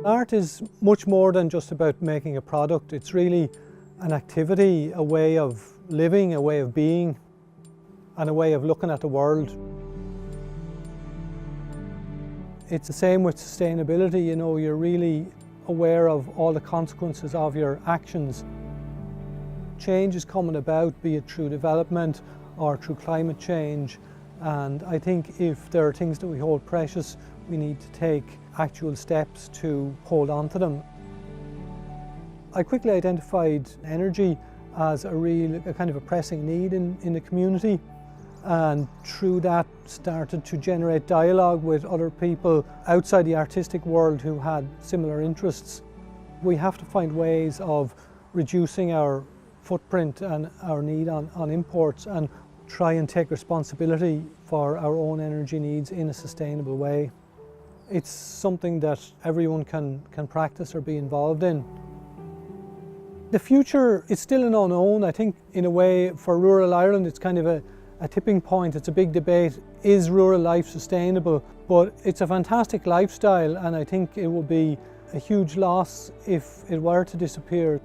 Art is much more than just about making a product. It's really an activity, a way of living, a way of being, and a way of looking at the world. It's the same with sustainability, you know, you're really aware of all the consequences of your actions. Change is coming about, be it through development or through climate change, and I think if there are things that we hold precious, we need to take actual steps to hold on to them. I quickly identified energy as a kind of a pressing need in the community, and through that started to generate dialogue with other people outside the artistic world who had similar interests. We have to find ways of reducing our footprint and our need on imports and try and take responsibility for our own energy needs in a sustainable way. It's something that everyone can practice or be involved in. The future is still an unknown. I think in a way for rural Ireland it's kind of a tipping point. It's a big debate. Is rural life sustainable? But it's a fantastic lifestyle, and I think it would be a huge loss if it were to disappear.